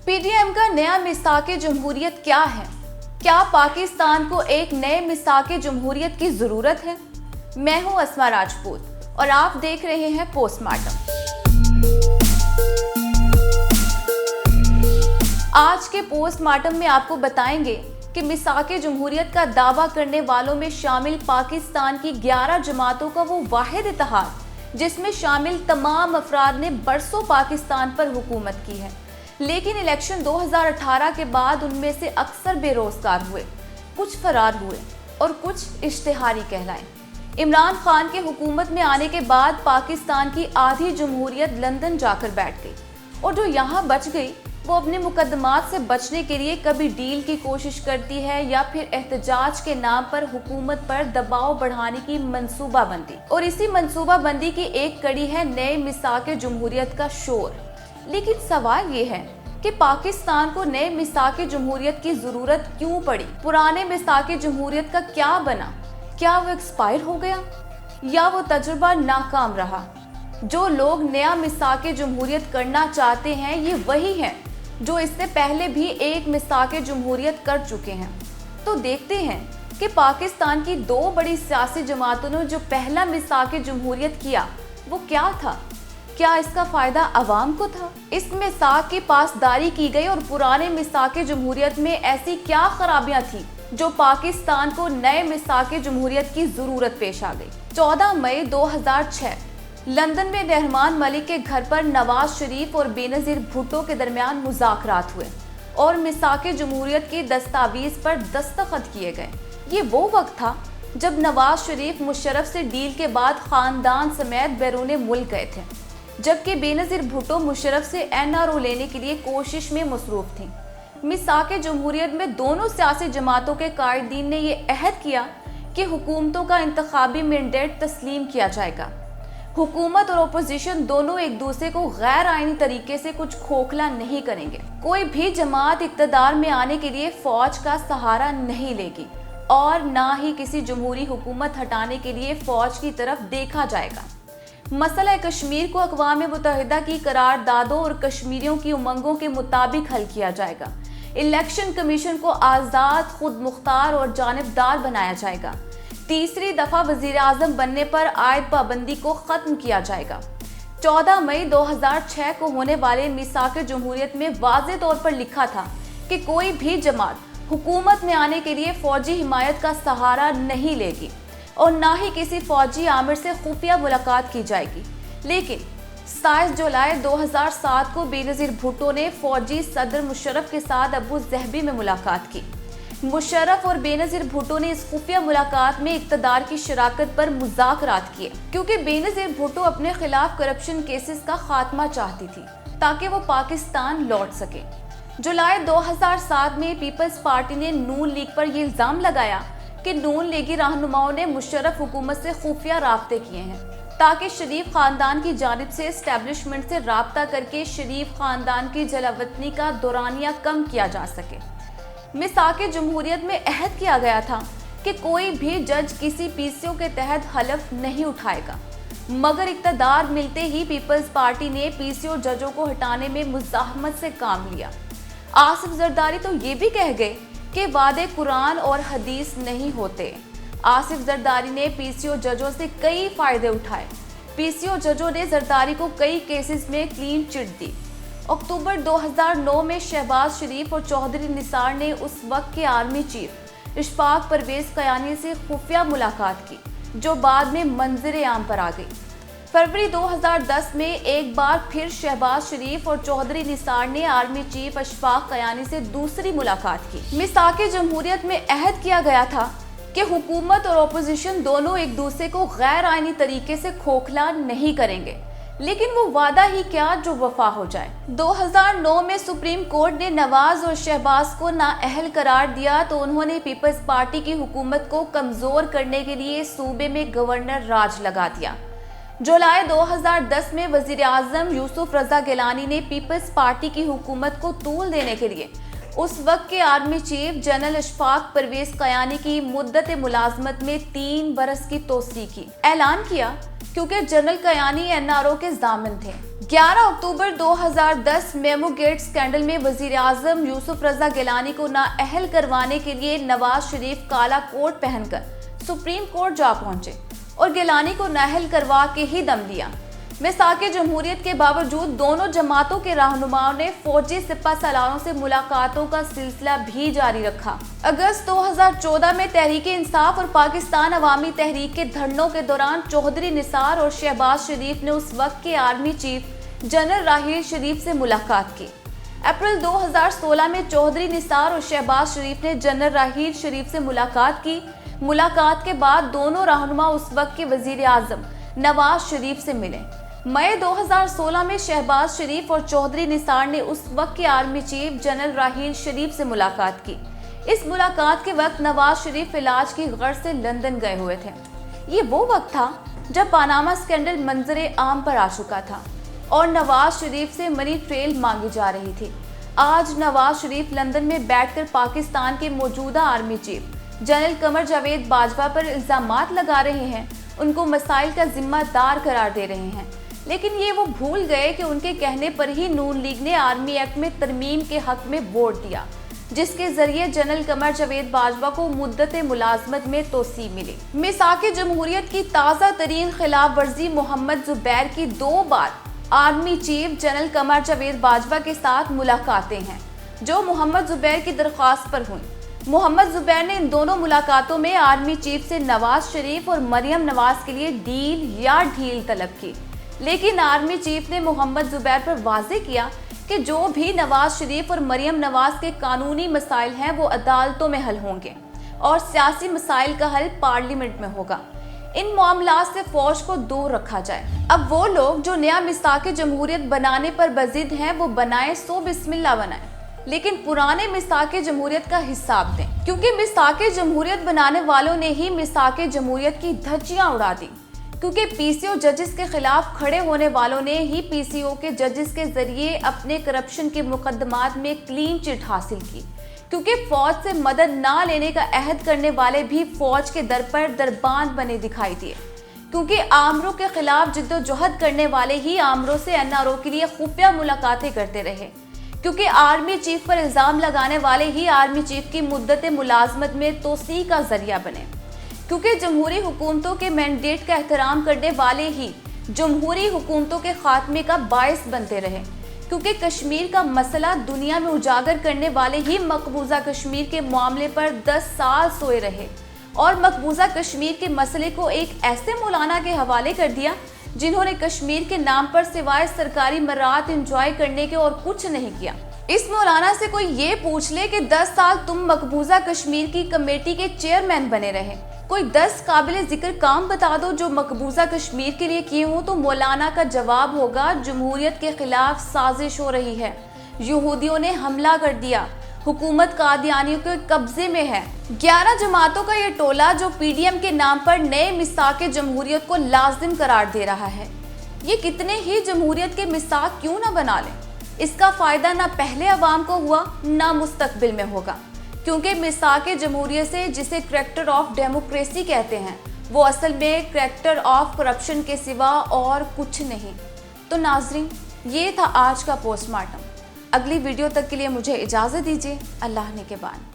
PDM का नया मिसाके जमहूरियत क्या है? क्या पाकिस्तान को एक नए मिसाके जमहूरियत की जरूरत है? मैं हूं अस्मा राजपूत और आप देख रहे हैं पोस्टमार्टम। आज के पोस्टमार्टम में आपको बताएंगे कि मिसाके जमहूरियत का दावा करने वालों में शामिल पाकिस्तान की 11 जमातों का वो वाहिद इत्तेहाद जिसमें शामिल तमाम अफराद ने बरसों पाकिस्तान पर हुकूमत की है, लेकिन इलेक्शन 2018 के बाद उनमें से अक्सर बेरोजगार हुए, कुछ फरार हुए और कुछ इश्तिहारी कहलाए। इमरान खान के हुकूमत में आने के बाद पाकिस्तान की आधी जमहूरियत लंदन जाकर बैठ गई और जो यहाँ बच गई वो अपने मुकदमात से बचने के लिए कभी डील की कोशिश करती है या फिर एहतजाज के नाम पर हुकूमत पर दबाव बढ़ाने की मंसूबाबंदी। और इसी मंसूबाबंदी की एक कड़ी है नए मिसाके जमहूरियत का शोर। लेकिन सवाल ये है कि पाकिस्तान को नए मिसाके जमहूरियत की जरूरत क्यों पड़ी? पुराने मिसाके जमहूरियत का क्या बना? क्या वो एक्सपायर हो गया या वो तजुर्बा नाकाम रहा? जो लोग नया मिसाके जमहूरियत करना चाहते हैं ये वही हैं जो इससे पहले भी एक मिसाके जमहूरियत कर चुके हैं। तो देखते हैं कि पाकिस्तान की दो बड़ी सियासी जमातों ने जो पहला मिसाके जमहूरियत किया वो क्या था। क्या इसका फायदा अवाम को था? इस मिसाक की पासदारी की गई और पुराने मिसाके जमहूरियत में ऐसी क्या खराबियां थी जो पाकिस्तान को नए मिसाके जमहूरियत की जरूरत पेश आ गई। 14 मई 2006 लंदन में रहमान मलिक के घर पर नवाज शरीफ और बेनजीर भुट्टो के दरमियान मुज़ाकरात हुए और मिसाके जमहूरियत की दस्तावेज पर दस्तखत किए गए। ये वो वक्त था जब नवाज शरीफ मुशर्रफ से डील के बाद खानदान समेत बैरून मुल्क गए थे, जबकि बेनजीर भुट्टो मुशर्रफ से एनआरओ लेने के लिए कोशिश में मसरूफ थी। मिसाके जमहूरियत में दोनों सियासी जमातों के कायदीन ने ये अहद किया कि हुकूमतों का इंतखाबी मैंडेट तस्लीम किया जाएगा। हुकूमत और अपोजिशन दोनों एक दूसरे को गैर आईनी तरीके से कुछ खोखला नहीं करेंगे। कोई भी जमात इक़्तिदार में आने के लिए फौज का सहारा नहीं लेगी और ना ही किसी जमहूरी हुकूमत हटाने के लिए फौज की तरफ देखा जाएगा। मसला कश्मीर को अक़वाम मुत्तहिदा की करारदादों और कश्मीरियों की उमंगों के मुताबिक हल किया जाएगा। इलेक्शन कमीशन को आज़ाद, खुद मुख्तार और जानिबदार बनाया जाएगा। तीसरी दफा वजीर आजम बनने पर आयद पाबंदी को खत्म किया जाएगा। 14 मई 2006 को होने वाले मिसाके जमहूरियत में वाज़ेह तौर पर लिखा था कि कोई भी जमात हुकूमत में आने के लिए फौजी हिमायत का सहारा नहीं लेगी और ना ही किसी फौजी आमिर से खुफिया मुलाकात की जाएगी। लेकिन 27 जुलाई 2007 को बेनजीर भुट्टो ने फौजी सदर मुशर्रफ के साथ अबू ज़हबी में मुलाकात की। मुशर्रफ और बेनजीर भुट्टो ने इस खुफिया मुलाकात में इक़्तिदार की शराकत पर मुज़ाकरात किए, क्योंकि बेनजीर भुट्टो अपने खिलाफ करप्शन केसेस का खात्मा चाहती थी ताकि वो पाकिस्तान लौट सके। जुलाई 2007 में पीपल्स पार्टी ने नून लीग पर यह इल्ज़ाम लगाया कि नून लीगी रहनुमाओं ने मुशर्रफ हुकूमत से खुफिया राब्ते किए हैं ताकि शरीफ खानदान की जानिब से एस्टेब्लिशमेंट से राब्ता करके शरीफ खानदान की जलावतनी का दौरानिया कम किया जा सके। मिसाके जमहूरियत में अहद किया गया था कि कोई भी जज किसी पीसीओ के तहत हलफ नहीं उठाएगा, मगर इक़्तिदार मिलते ही पीपल्स पार्टी ने पीसीओ जजों को हटाने में मुज़ाहमत से काम लिया। आसिफ जरदारी तो ये भी कह गए कि वादे कुरान और हदीस नहीं होते। आसिफ जरदारी ने पीसीओ जजों से कई फायदे उठाए। पीसीओ जजों ने जरदारी को कई केसेस में क्लीन चिट दी। अक्टूबर 2009 में शहबाज शरीफ और चौधरी निसार ने उस वक्त के आर्मी चीफ इशफाक परवेज कयानी से खुफिया मुलाकात की, जो बाद में मंजर आम पर आ गई। फरवरी 2010 में एक बार फिर शहबाज शरीफ और चौधरी निसार ने आर्मी चीफ इशफाक कयानी से दूसरी मुलाकात की। मिसाके जमहूरियत में अहद किया गया था कि हुकूमत और अपोजिशन दोनों एक दूसरे को गैर आईनी तरीके से खोखला नहीं करेंगे, लेकिन वो वादा ही क्या जो वफा हो जाए। 2009 में सुप्रीम कोर्ट ने नवाज और शहबाज को नाअहल करार दिया तो उन्होंने पीपल्स पार्टी की हुकूमत को कमजोर करने के लिए सूबे में गवर्नर राज लगा दिया। जुलाई 2010 में वजीर आजम यूसुफ रजा गिलानी ने पीपल्स पार्टी की हुकूमत को तूल देने के लिए उस वक्त के army chief general Ishfaq Parvez Kayani की मुद्दत मुलाजमत में 3 बरस की तोसी की। ऐलान किया क्योंकि जनरल कयानी एनआरओ के जामिन थे। 11 अक्टूबर 2010 मेमो गेट स्कैंडल में वजीर आजम यूसुफ रजा गिलानी को नाअहल करवाने के लिए नवाज शरीफ काला कोट पहनकर सुप्रीम कोर्ट जा पहुंचे और गिलानी को नाअहल करवा के ही दम लिया। मिसाके जमहूरियत के बावजूद दोनों जमातों के रहनुमाओं ने फौजी सिपह सालारों से मुलाकातों का सिलसिला भी जारी रखा। अगस्त 2014 में तहरीक इंसाफ और पाकिस्तान अवामी तहरीक के धरनों के दौरान चौधरी निसार और शहबाज शरीफ ने उस वक्त के आर्मी चीफ जनरल राहील शरीफ से मुलाकात की। अप्रैल 2016 में चौधरी निसार और शहबाज शरीफ ने जनरल राहील शरीफ से मुलाकात की। मुलाकात के बाद दोनों रहनुमा उस वक्त के वजीर आजम नवाज शरीफ से मिले। मई 2016 में शहबाज शरीफ और चौधरी निसार ने उस वक्त के आर्मी चीफ जनरल राहील शरीफ से मुलाकात की। इस मुलाकात के वक्त नवाज शरीफ इलाज की गर्ज से लंदन गए हुए थे। ये वो वक्त था जब पानामा स्कैंडल मंजरे आम पर आ चुका था और नवाज शरीफ से मनी ट्रेल मांगी जा रही थी। आज नवाज शरीफ लंदन में बैठकर पाकिस्तान के मौजूदा army chief general Qamar Javed Bajwa पर इल्जामात लगा रहे हैं, उनको मसाइल का जिम्मेदार करार दे रहे हैं। लेकिन ये वो भूल गए कि उनके कहने पर ही नून लीग ने आर्मी एक्ट में तरमीम के हक में वोट दिया, जिसके जरिए जनरल कमर जावेद बाजवा को मुद्दत मुलाजमत में तोसी मिली। मिसाके जमहूरियत की ताज़ा तरीन खिलाफ वर्जी मोहम्मद जुबैर की 2 बार army chief general Qamar Javed Bajwa के साथ मुलाकातें हैं, जो मोहम्मद जुबैर की दरख्वास्त पर हुई। मोहम्मद जुबैर ने इन दोनों मुलाकातों में आर्मी चीफ से नवाज शरीफ और मरियम नवाज के लिए डील या ढील तलब की, लेकिन आर्मी चीफ ने मोहम्मद जुबैर पर वाज़े किया कि जो भी नवाज शरीफ और मरियम नवाज के कानूनी मसाइल हैं वो अदालतों में हल होंगे और सियासी मसाइल का हल पार्लियामेंट में होगा। इन मामलात से फौज को दूर रखा जाए। अब वो लोग जो नया मिसाके जमहूरियत बनाने पर बजिद हैं वो बनाए सो बिस्मिल्लाह बनाए, लेकिन पुराने मिसाके जमहूरियत का हिसाब दें, क्योंकि मिसाके जमहूरियत बनाने वालों ने ही मिसाके जमहूरियत की धज्जियां उड़ा दी। क्योंकि पीसीओ जजेस के खिलाफ खड़े होने वालों ने ही पीसीओ के जजेस के जरिए अपने करप्शन के मुकदमात में क्लीन चिट हासिल की। क्योंकि फौज से मदद ना लेने का अहद करने वाले भी फौज के दर पर दरबान बने दिखाई दिए। क्योंकि आमरों के खिलाफ जिद्दोजहद करने वाले ही आमरों से एनआरओ के लिए खुफिया मुलाकातें करते रहे। क्योंकि आर्मी चीफ पर इल्जाम लगाने वाले ही आर्मी चीफ की मुद्दत मुलाजमत में तोसी का जरिया बने। क्योंकि जमहूरी हुकूमतों के मैंडेट का एहतराम करने वाले ही जमहूरी हुकूमतों के खात्मे का बायस बनते रहे। क्योंकि कश्मीर का मसला दुनिया में उजागर करने वाले ही मकबूजा कश्मीर के मामले पर 10 साल सोए रहे और मकबूजा कश्मीर के मसले को एक ऐसे मौलाना के हवाले कर दिया जिन्होंने कश्मीर के नाम पर सिवाय सरकारी मरात एंजॉय करने के और कुछ नहीं किया। इस मौलाना से कोई ये पूछ ले कि 10 साल तुम मकबूजा कश्मीर की कमेटी के चेयरमैन बने रहे, कोई 10 काबिल जिक्र काम बता दो जो मकबूजा कश्मीर के लिए किए हो, तो मौलाना का जवाब होगा जमहूरियत के खिलाफ साजिश हो रही है, यहूदियों ने हमला कर दिया, हुकूमत कादियानियों के कब्जे में है। 11 जमातों का ये टोला जो पीडीएम के नाम पर नए मिसाके जमहूरियत को लाजिम करार दे रहा है, ये कितने ही जमहूरियत के मिसाक क्यों ना बना लें, इसका फायदा ना पहले अवाम को हुआ ना मुस्तकबिल में होगा। क्योंकि मिसाके जमहूरियत से जिसे करैक्टर ऑफ डेमोक्रेसी कहते हैं वो असल में करैक्टर ऑफ करप्शन के सिवा और कुछ नहीं। तो नाजरीन, ये था आज का पोस्टमार्टम। अगली वीडियो तक के लिए मुझे इजाज़त दीजिए। अल्लाह ने के बाद।